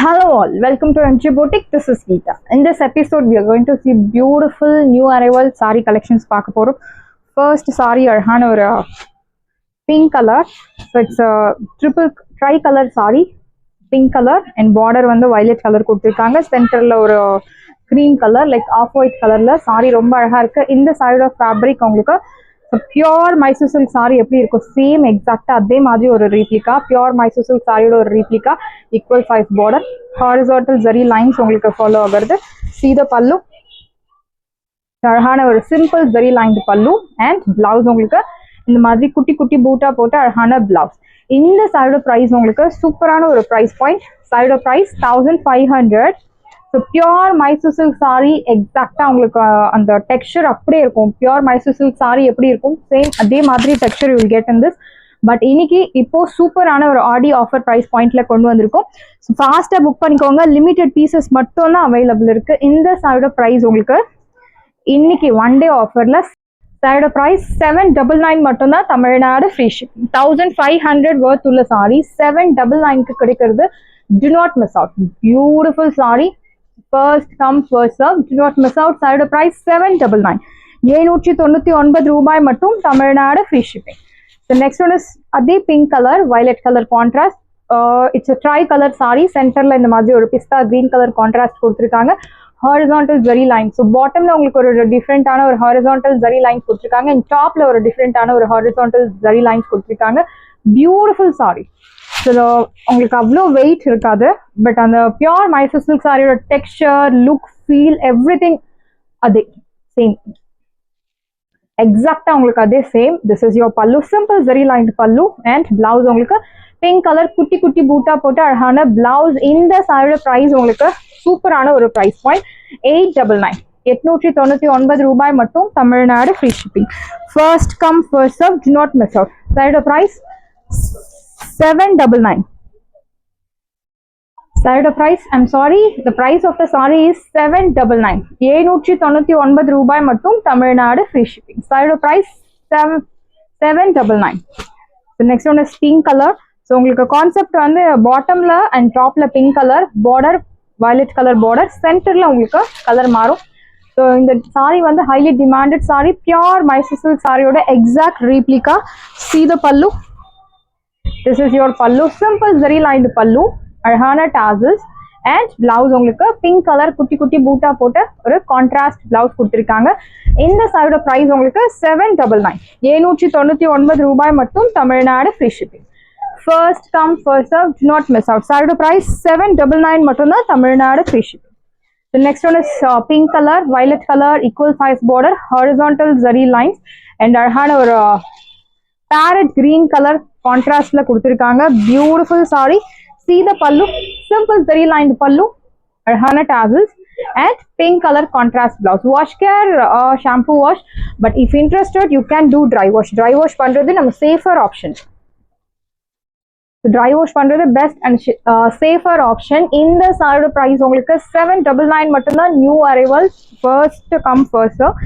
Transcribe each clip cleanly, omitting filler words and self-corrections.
Hello all, welcome to MG Boutique. This is Geeta. In this episode, we are going to see beautiful new arrival saree collections. First saree அழகான ஒரு pink color. So it's a tri-color saree, pink color and border வந்து violet color கொடுத்திருக்காங்க. சென்டர்ல ஒரு cream color like off-white colorல saree ரொம்ப அழகா இருக்கு. இந்த side of fabric உங்களுக்கு பியூர் மைசூர் சில்க் சாரி எப்படி இருக்கும் சேம் எக்ஸாக்டா அதே மாதிரி ஒரு ரீப்ளிகா பியூர் மைசூர் சில்க் சாரியோட ஒரு replica equal size border horizontal zari lines உங்களுக்கு ஃபாலோ ஆகுறது சீத பல்லு அழகான ஒரு simple zari line pallu and blouse உங்களுக்கு இந்த மாதிரி குட்டி குட்டி பூட்டா போட்டு அழகான பிளவுஸ் இந்த சைடோட பிரைஸ் உங்களுக்கு சூப்பரான ஒரு பிரைஸ் பாயிண்ட் சைடோட price 1500 so pure Mysore silk sari எக்ஸாக்டாக உங்களுக்கு அந்த டெக்ஸ்சர் அப்படியே இருக்கும் பியூர் மைசூர் சில்க் சாரி எப்படி இருக்கும் சேம் அதே மாதிரி texture you will get in this but இன்னைக்கு இப்போ சூப்பரான ஒரு ஆடி ஆஃபர் ப்ரைஸ் பாயிண்ட்ல கொண்டு வந்திருக்கோம் ஸோ ஃபாஸ்ட்டாக புக் பண்ணிக்கோங்க லிமிடெட் பீசஸ் மட்டும் தான் அவைலபிள் இருக்கு இந்த சைடோட ப்ரைஸ் உங்களுக்கு இன்னைக்கு ஒன் டே ஆஃபர்ல சைடோட ப்ரைஸ் 799 மட்டும்தான் தமிழ்நாடு ஃப்ரீ ஷிப்பிங் 1500 வர்த் உள்ள சாரி 799க்கு கிடைக்கிறது to not miss out beautiful sorry First come, first serve. Do not miss out. Side price 799. 799 ரூபாய் மட்டும் Tamil Nadu free shipping. The next one is அதே pink color, violet color contrast. It's a tri-color saree. Centerல இந்த மாதிரி ஒரு pista green color contrast கொடுத்திருக்காங்க. Horizontal zari line. So bottomல உங்களுக்கு ஒரு different ஆன ஒரு horizontal zari line கொடுத்திருக்காங்க. And topல ஒரு different ஆன ஒரு horizontal zari lines கொடுத்திருக்காங்க. Beautiful saree. ஸோ உங்களுக்கு அவ்வளோ வெயிட் இருக்காது பட் அந்த பியூர் மைசூர் சில்க் சாரியோட texture look feel every thing அதே சேம் எக்ஸாக்டா உங்களுக்கு அதே சேம் திஸ் இஸ் யோர் பல்லு simple zari line pallu and blouse உங்களுக்கு பிங்க் கலர் குட்டி குட்டி பூட்டா போட்டு அழகான பிளவுஸ் இந்த சாரியோட ப்ரைஸ் உங்களுக்கு சூப்பரான ஒரு ப்ரைஸ் பாயிண்ட் 899 899 ரூபாய் மட்டும் Tamil Nadu free shipping first come first serve to not miss out சாரியோட price 799 side price I'm sorry the price of the saree is 799 799 ரூபாய் மட்டும் Tamil Nadu free shipping side price 799 the next one is pink color so உங்களுக்கு concept வந்து பாட்டம்ல and டாப்ல pink color border violet color border சென்டர்ல உங்களுக்கு colour மாறும் so இந்த saree வந்து highly demanded saree pure Mysore silk சாரியோட exact replica see the pallu This is your pallu, simple zari lined pallu, அழகான tassels and blouse உங்களுக்கு pink color குட்டி குட்டி பூட்டா போட்டு ஒரு contrast blouse கொடுத்திருக்காங்க இந்த சைடோட price உங்களுக்கு 799 799 ரூபாய் மட்டும் Tamil Nadu free shipping first come first serve do not miss out சைடோட price 799 மட்டும் தான் Tamil Nadu free shipping the next one is pink color violet color equal size border horizontal zari lines and அழகான ஒரு parrot green color contrastல கொடுத்திருக்காங்க beautiful saree see the pallu simple zari lined pallu அழகான tassels and pink color contrast blouse wash care shampoo wash but if interested you can do dry wash பண்றது நம்ம safer option dry wash பண்றது best and safer option இந்த saree price உங்களுக்கு 799 மட்டும் தான் new arrivals first come first serve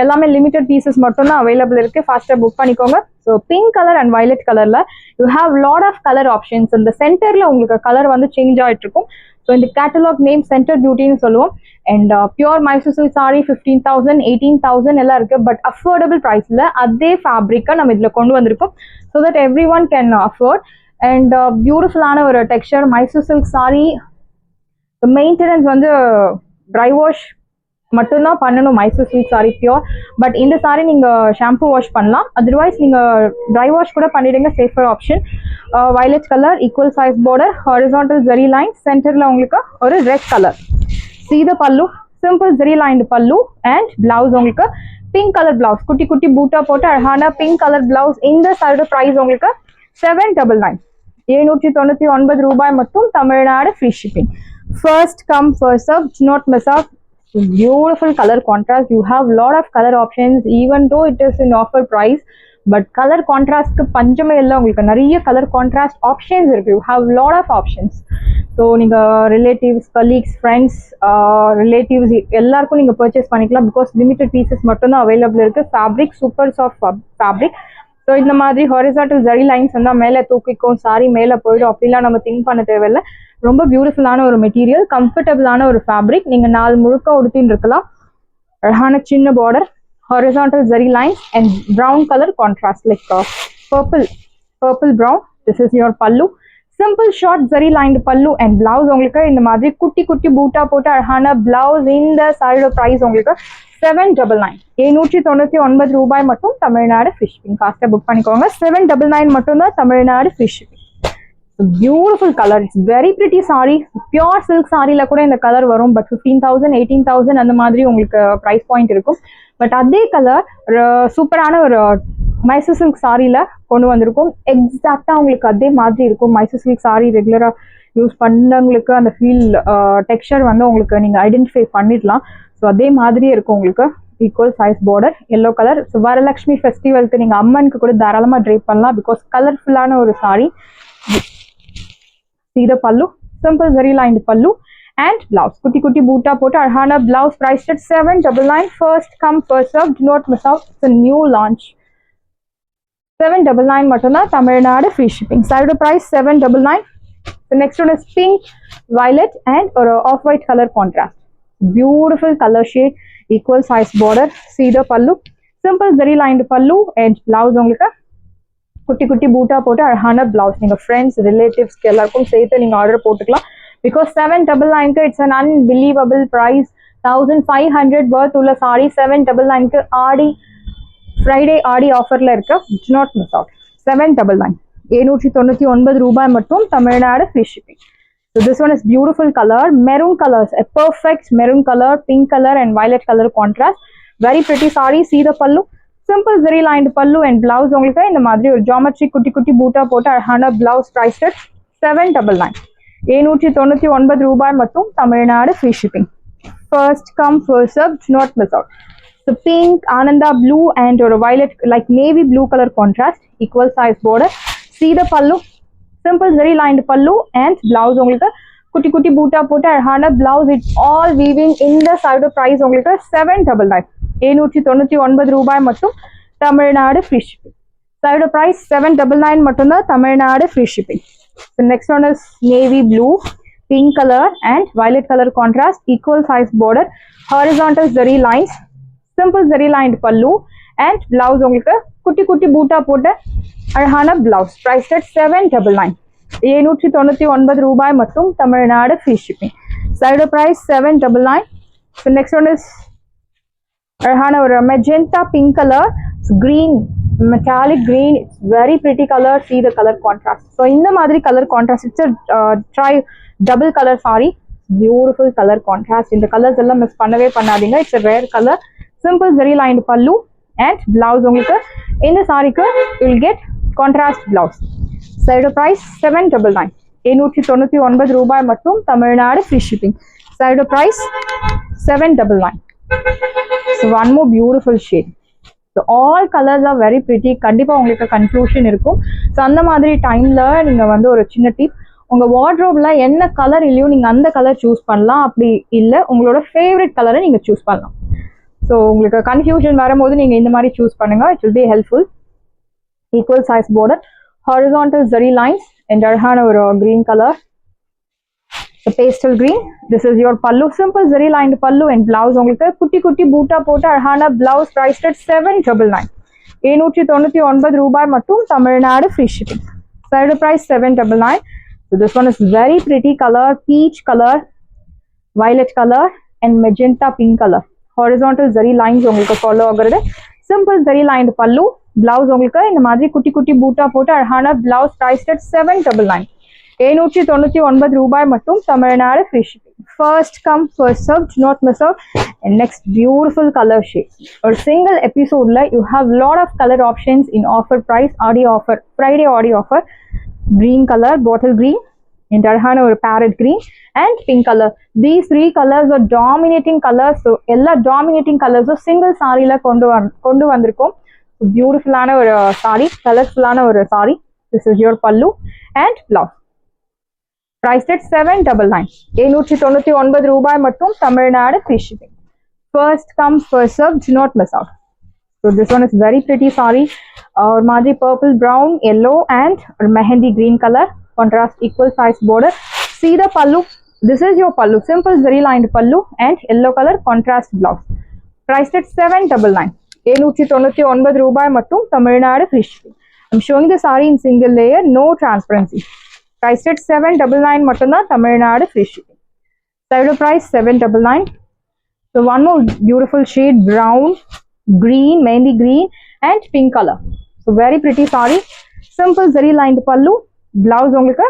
எல்லாமே limited pieces மட்டும் தான் அவைலபிள் இருக்கு ஃபாஸ்டா புக் பண்ணிக்கோங்க so pink colour and violet கலர்ல you have lot of colour options இந்த சென்டர்ல உங்களுக்கு கலர் வந்து சேஞ்ச் ஆயிட்டு இருக்கும் ஸோ இந்த கேட்டலாக் நேம் சென்டர் பியூட்டின்னு சொல்லுவோம் and pure Mysore silk sorry 15,000 18,000 எல்லாம் இருக்கு பட் அஃபோர்டபுள் ப்ரைஸ்ல அதே ஃபேப்ரிக்கை நம்ம இதுல கொண்டு வந்திருக்கோம் so that everyone can afford and பியூட்டிஃபுல்லான ஒரு texture Mysore silk sari maintenance வந்து ட்ரை வாஷ் மட்டும்தான் பண்ணணும் Mysore silk sari pure but இந்த சாரி நீங்க ஷாம்பு வாஷ் பண்ணலாம் அதர்வைஸ் நீங்க ட்ரை வாஷ் கூட பண்ணிடுங்க safer option violet colour equal size border horizontal zari line சென்டர்ல உங்களுக்கு ஒரு ரெட் கலர் சீத pallu simple zari line pallu and blouse உங்களுக்கு பிங்க் கலர் பிளவுஸ் குட்டி குட்டி பூட்டா போட்டு அழகான பிங்க் கலர் பிளவுஸ் இந்த சைடு பிரைஸ் உங்களுக்கு 799 799 ரூபாய் மட்டும் Tamil Nadu free shipping first come first serve do not miss out beautiful color contrast you have lot of color options even though it is in offer price but color contrast க்கு பஞ்சமே இல்ல உங்களுக்கு நிறைய color contrast options இருக்கு you have lot of options so நீங்க relatives colleagues friends relatives எல்லாருக்கும் நீங்க purchase பண்ணிக்கலாம் because limited pieces மட்டும் தான் available இருக்கு fabric super soft fabric so இந்த மாதிரி ஹாரிசான்டல் ஜரி லைன்ஸ் வந்தால் மேலே தூக்கிக்கும், சாரி மேலே போயிடும் அப்படிலாம் நம்ம திங்க் பண்ண தேவையில்லை. ரொம்ப பியூட்டிஃபுல்லான ஒரு மெட்டீரியல், கம்ஃபர்டபுளான ஒரு ஃபேப்ரிக். நீங்கள் நாள் முழுக்க உடுத்தின்னு இருக்கலாம். அழகான சின்ன border, horizontal zari lines and brown colour contrast like purple brown. This is your பல்லு. Simple short zari lined pallu and blouse உங்களுக்கு இந்த மாதிரி குட்டி குட்டி பூட்டா போட்டு அழகான பிளவுஸ். இந்த சாரியோட ப்ரைஸ் உங்களுக்கு 799, 799 ரூபாய் மட்டும். Tamil Nadu free shipping. ஃபாஸ்ட்டாக புக் பண்ணிக்கோங்க. 799 மட்டும் தான் Tamil Nadu free shipping. Beautiful colour, it's very pretty sari. Pure silk சாரியில கூட இந்த கலர் வரும், பட் 15,000 18,000 அந்த மாதிரி உங்களுக்கு ப்ரைஸ் பாயிண்ட் இருக்கும். பட் அதே கலர் சூப்பரான ஒரு மைசூர் சில்க் சாரியில கொண்டு வந்திருக்கும். எக்ஸாக்டா உங்களுக்கு அதே மாதிரி இருக்கும். மைசூர் சில்க் சாரி ரெகுலரா யூஸ் பண்ணவங்களுக்கு அந்த ஃபீல் டெக்ஸ்சர் வந்து உங்களுக்கு நீங்க ஐடென்டிஃபை பண்ணிடலாம். ஸோ அதே மாதிரியே இருக்கும் உங்களுக்கு. Equal size border, yellow colour. So Varalakshmi ஃபெஸ்டிவலுக்கு நீங்க அம்மனுக்கு கூட தாராளமா ட்ரேப் பண்ணலாம், பிகாஸ் கலர்ஃபுல்லான ஒரு சாரி. See the pallu, simple zari lined pallu and blouse. Kutti kutti boota pota arhana blouse priced at 799. First come first serve. Do not miss out. It's a new launch. 799 matana Tamil Nadu free shipping. Side price 799. The next one is pink, violet and or off-white color contrast. Beautiful color shade, equal size border. See the pallu, simple zari lined pallu and blouse உங்களுக்கு குட்டி குட்டி பூட்டா போட்டு அழகான blouse. நீங்க friends ரிலேட்டிவ்ஸ்க்கு எல்லாருக்கும் சேர்த்து நீங்க ஆர்டர் போட்டுக்கலாம். Because 799 it's an unbelievable price. 1500 worth உள்ள சாரி 799 ஆடி ஃப்ரைடே ஆடி ஆஃபர்ல இருக்கு. To not miss out. 799, 799 ரூபாய் மட்டும். Tamil Nadu free shipping. So this one is beautiful color, maroon colors, a perfect maroon color, pink color and violet color contrast. Very pretty saree. See the pallu, simple zari lined pallu and blouse உங்களுக்கு இந்த மாதிரி ஒரு geometry குட்டி குட்டி பூட்டா போட்டு அழகான blouse. Price 799, 799 ரூபாய் மட்டும். Tamil Nadu free shipping. First come first serve. Do not miss out. So pink, ananda blue and or violet like navy blue color contrast, equal size border. See the pallu, simple zari lined pallu and blouse உங்களுக்கு குட்டி குட்டி பூட்டா போட்டு அழகான blouse. It's all weaving. இந்த side price உங்களுக்கு 799, 799 ரூபாய் மட்டும். Tamil Nadu free shipping. Side price 799 மட்டும்தான். Tamil Nadu free shipping. Next one is navy blue, pink colour and violet colour contrast, equal size border, horizontal zari lines, simple zari lined pallu and blouse உங்களுக்கு குட்டி குட்டி பூட்டா போட்டு அழகான பிளவுஸ். பிரைஸ் 799, 799 ரூபாய் மட்டும். Tamil Nadu free shipping. Side price 799. Next one is அழகான ஒரு magenta pink colour, green, metallic green. It's very pretty colour. See the color contrast. So இந்த மாதிரி colour contrast. It's dry double colour sari. Beautiful colour contrast. இந்த colours எல்லாம் miss பண்ணவே பண்ணாதீங்க. It's rare colour. Simple zari lined pallu and blouse உங்களுக்கு இந்த சாரிக்கு will get contrast blouse. Side price 799, 799 ரூபாய் மட்டும். Tamil Nadu free shipping. Side price 799. So one more beautiful shade. So all colors are very pretty. கண்டிப்பாக உங்களுக்கு கன்ஃபியூஷன் இருக்கும். ஸோ அந்த மாதிரி டைமில் நீங்கள் வந்து ஒரு சின்ன டிப், உங்கள் வார்ட்ரோப்ல என்ன கலர் இல்லையோ நீங்கள் அந்த கலர் சூஸ் பண்ணலாம். அப்படி இல்லை உங்களோட ஃபேவரட் கலரை நீங்கள் சூஸ் பண்ணலாம். ஸோ உங்களுக்கு கன்ஃபியூஷன் வரும்போது நீங்கள் இந்த மாதிரி சூஸ் பண்ணுங்கள். It will be helpful. Equal size border, horizontal zari lines and அழகான ஒரு green colour, the pastel green. This is your pallu, simple zari lined pallu and blouse உங்களுக்கு குட்டி குட்டி பூட்டா போட்டு அழகான பிளவுஸ். பிரைஸ் 799, 799 ரூபாய் மட்டும். Tamil Nadu free shipping. Side price 799. So this one is very pretty color, peach color, violet color and magenta pink color. Horizontal zari lines உங்களுக்கு follow ஆகுறது. Simple zari lined pallu, blouse உங்களுக்கு இந்த மாதிரி குட்டி குட்டி பூட்டா போட்டு அழகான பிளவுஸ். பிரைஸ் 799, 799 ரூபாய் மட்டும். Tamil Nadu free shipping. First come first serve. Do not miss out. And next beautiful color shade. ஒரு சிங்கிள் எபிசோட்ல you have lot of color options in offer price. Aadi offer, Friday Aadi offer. green color, bottle green and அழகான ஒரு parrot green and pink color. These three colors are dominating colors. So எல்லா dominating colors single சாரியில கொண்டு வந்திருக்கோம். பியூட்டிஃபுல்லான ஒரு sorry, கலர்ஃபுல்லான ஒரு sorry. This is your pallu and blouse. Priced at 799, 799 ரூபாய் மட்டும். Tamil Nadu free shipping. First come first serve. Do not miss out. So this one is very pretty saree. Or Madhi purple, brown, yellow, and mehendi green color. Contrast equal size border. See the pallu. This is your pallu. Simple zari lined pallu and yellow color contrast blouse. Priced at 799. 799 ரூபாய் மட்டும் Tamil Nadu free shipping. I'm showing the saree in single layer, no transparency. Priced at 799 மட்டும் தான் Tamil Nadu free shipping. Side price 799. So one more beautiful shade, brown, green, mehendi green, and pink color. So very pretty saree. Simple zari lined pallu. Blouse உங்களுக்கு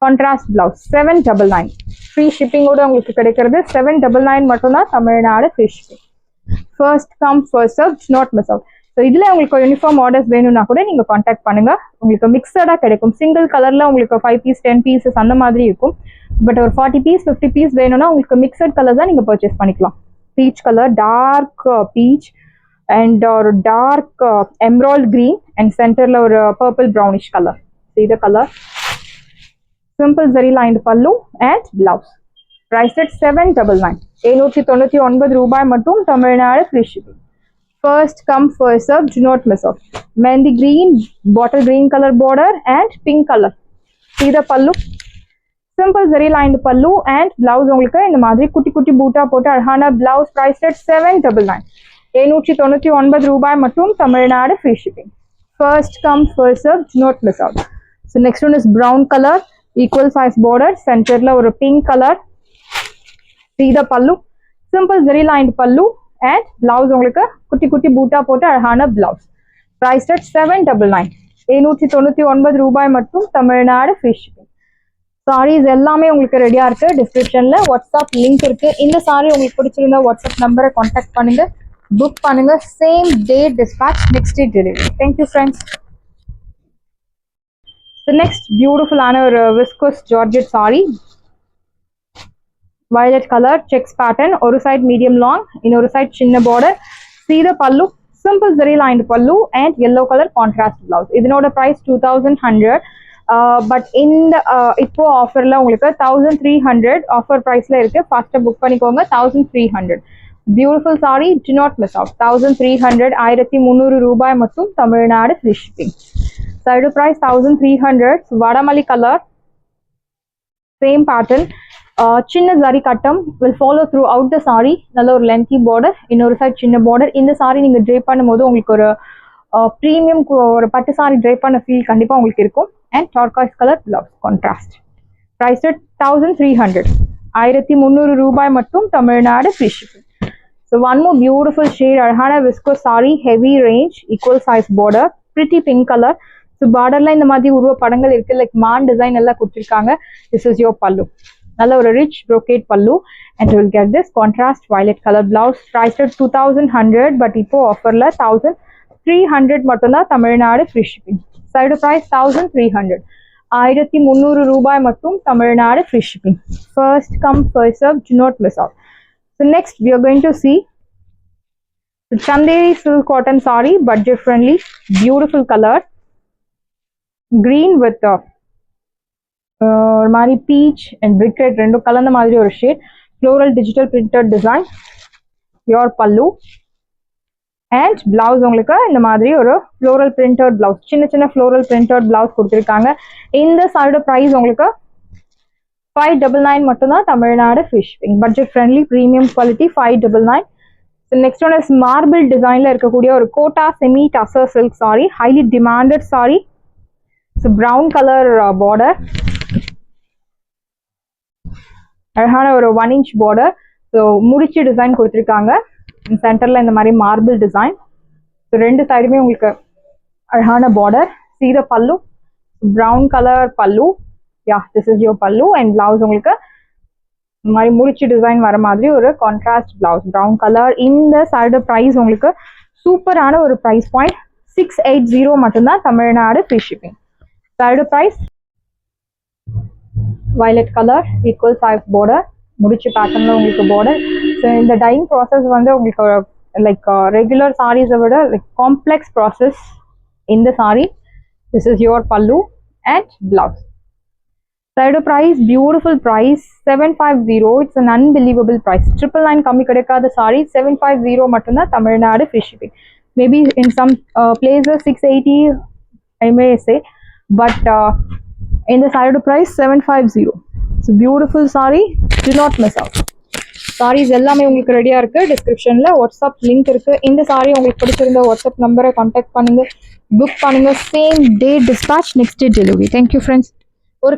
contrast blouse 799. Free shipping ஓட உங்களுக்கு கிடைக்கிறது 799 மட்டும் தான் Tamil Nadu free shipping. First come first serve, not miss out. So இதுல உங்களுக்கு uniform orders வேணும்னா கூட நீங்க காண்டாக்ட் பண்ணுங்க. உங்களுக்கு மிக்சடா கிடைக்கும். சிங்கிள் கலர்ல உங்களுக்கு 5 பீஸ் 10 பீசஸ் அந்த மாதிரி இருக்கும். பட் ஒரு 40 பீஸ் 50 பீஸ் வேணும்னா உங்களுக்கு மிக்சட் கலர்ஸ் தான் நீங்க பர்ச்சேஸ் பண்ணிக்கலாம். Peach colour, dark peach and ஒரு டார்க் எம்ராய்ட் கிரீன் அண்ட் சென்டர்ல ஒரு purple brownish colour. See the color. Simple zari lined pallu and blouse. Priced at 799. 799 ரூபாய் மட்டும் Tamil Nadu free shipping. First come first serve, do not miss out. Mehendi green, bottle green color border and pink color. See the pallu. Simple zari lined pallu and blouse உங்களுக்கு இந்த மாதிரி குட்டி குட்டி பூட்டா போட்டு அழகான blouse. Priced at 799. 799 ரூபாய் மட்டும் Tamil Nadu free shipping. First come first serve, do not miss out. So next one is brown color, equal size border, centerல ஒரு pink color. See the pallu. Simple zari lined pallu and blouse உங்களுக்கு குட்டி குட்டி பூட்டா போட்டு அழகான blouse. Priced at 799. 799 ரூபாய் மட்டும் Tamil Nadu free shipping. Sarees எல்லாமே உங்களுக்கு ரெடியா இருக்கு. டிஸ்கிரிப்ஷன்ல வாட்ஸ்அப் லிங்க் இருக்கு. இந்த saree உங்களுக்கு பிடிச்சிருந்தா வாட்ஸ்அப் நம்பரை கான்டாக்ட் பண்ணுங்க, புக் பண்ணுங்க. Same day dispatch, next day delivery. Thank you friends. The next beautiful ஆன ஒரு viscose georgette saree. Violet color, checks pattern, ஒரு side medium long, இன்னொரு side சின்ன border. See the pallu. Simple zari lined pallu and yellow color contrast blouse. இதனோட price 2100. But இந்த இப்போ ஆஃபர்ல உங்களுக்கு 1300 ஆஃபர் பிரைஸ்ல இருக்கு. ஃபாஸ்டா புக் பண்ணிக்கோங்க. 1300. Beautiful saree, do not miss out. 1300. 1300 ரூபாய் மட்டும் Tamil Nadu free shipping. Side price 1300. Vadamali color, same pattern. சின்ன ஜரி கட்டம் will follow throughout the saree. நல்ல ஒரு lengthy border, இன்னொரு சைட் சின்ன border. இந்த saree நீங்க drape பண்ணும்போது உங்களுக்கு ஒரு ப்ரீமியம் ஒரு பட்டு saree drape பண்ண ஃபீல் கண்டிப்பா உங்களுக்கு இருக்கும். And turquoise color blouse contrast. Priced at 1300. 1300 ரூபாய் மட்டும் Tamil Nadu free shipping. So one more beautiful shade, அழகான viscose saree, heavy range, equal size border, pretty pink color. So borderல இந்த மாதிரி உருவ படங்கள் இருக்கு, like man design எல்லாம் கொடுத்திருக்காங்க. This is your pallu. நல்ல ஒரு rich brocade pallu and you will get this contrast violet color blouse. Priced at 2100 but இப்போ ஆஃபர்ல 1300 மட்டும் தான் Tamil Nadu free shipping. Side price 1300. 1300 ரூபாய் மட்டும் Tamil Nadu free shipping. First come first serve, do not miss out. So next we are going to see Chanderi silk cotton saree, budget friendly, beautiful color, green with ஒரு மாதிரி beach and brick red ரெண்டும் கலந்த மாதிரி ஒரு shade. Floral digital printed design, pure பல்லு and blouse உங்களுக்கு இந்த மாதிரி ஒரு ஃப்ளோரல் பிரிண்டட் பிளவுஸ், சின்ன சின்ன ஃப்ளோரல் பிரிண்டட் பிளவுஸ் கொடுத்துருக்காங்க. இந்த சாரியோட ப்ரைஸ் உங்களுக்கு 599 மட்டும்தான் Tamil Nadu free shipping. Budget friendly premium quality 599. Next one is marble டிசைன்ல இருக்கக்கூடிய ஒரு kota semi tussar silk sari, highly demanded sari. Brown colour border, அழகான ஒரு 1 inch பார்டர். ஸோ முடிச்சு டிசைன் கொடுத்துருக்காங்க. சென்டர்ல இந்த மாதிரி மார்பிள் டிசைன். ஸோ ரெண்டு சைடுமே உங்களுக்கு அழகான border. See the pallu, brown color pallu. Yeah, this is your pallu and blouse உங்களுக்கு இந்த மாதிரி முடிச்சு டிசைன் வர மாதிரி ஒரு கான்ட்ராஸ்ட் பிளவுஸ், ப்ரௌன் கலர். இந்த சாரியோட ப்ரைஸ் உங்களுக்கு சூப்பரான ஒரு ப்ரைஸ் பாயிண்ட் 680 மட்டும்தான் தமிழ்நாடு free shipping. சாரியோட price violet color, equal size border, முடிச்சு பேட்டர்ன்ல உங்களுக்கு border. ஸோ இந்த டையிங் ப்ராசஸ் வந்து உங்களுக்கு லைக் ரெகுலர் சாரீஸை விட லைக் காம்ப்ளெக்ஸ் ப்ராசஸ் இந்த sari. This is your pallu and blouse. Sareedo price, beautiful price, 750. It's an unbelievable price. 999 கம்மி கிடைக்காத saree 750 மட்டும்தான் Tamil Nadu free shipping. Maybe in some places 680 I may say, but in the Sareedo price 750. It's a beautiful saree. Do not miss out. Saris எல்லாமே உங்களுக்கு ரெடியா இருக்கு. டிஸ்கிரிப்ஷன்ல WhatsApp link இருக்கு. இந்த சாரி உங்களுக்கு பிடிச்சிருந்த வாட்ஸ்அப் நம்பரை கான்டாக்ட் பண்ணுங்க, புக் பண்ணுங்க. Same day dispatch, next day delivery. Thank you friends. ஒரு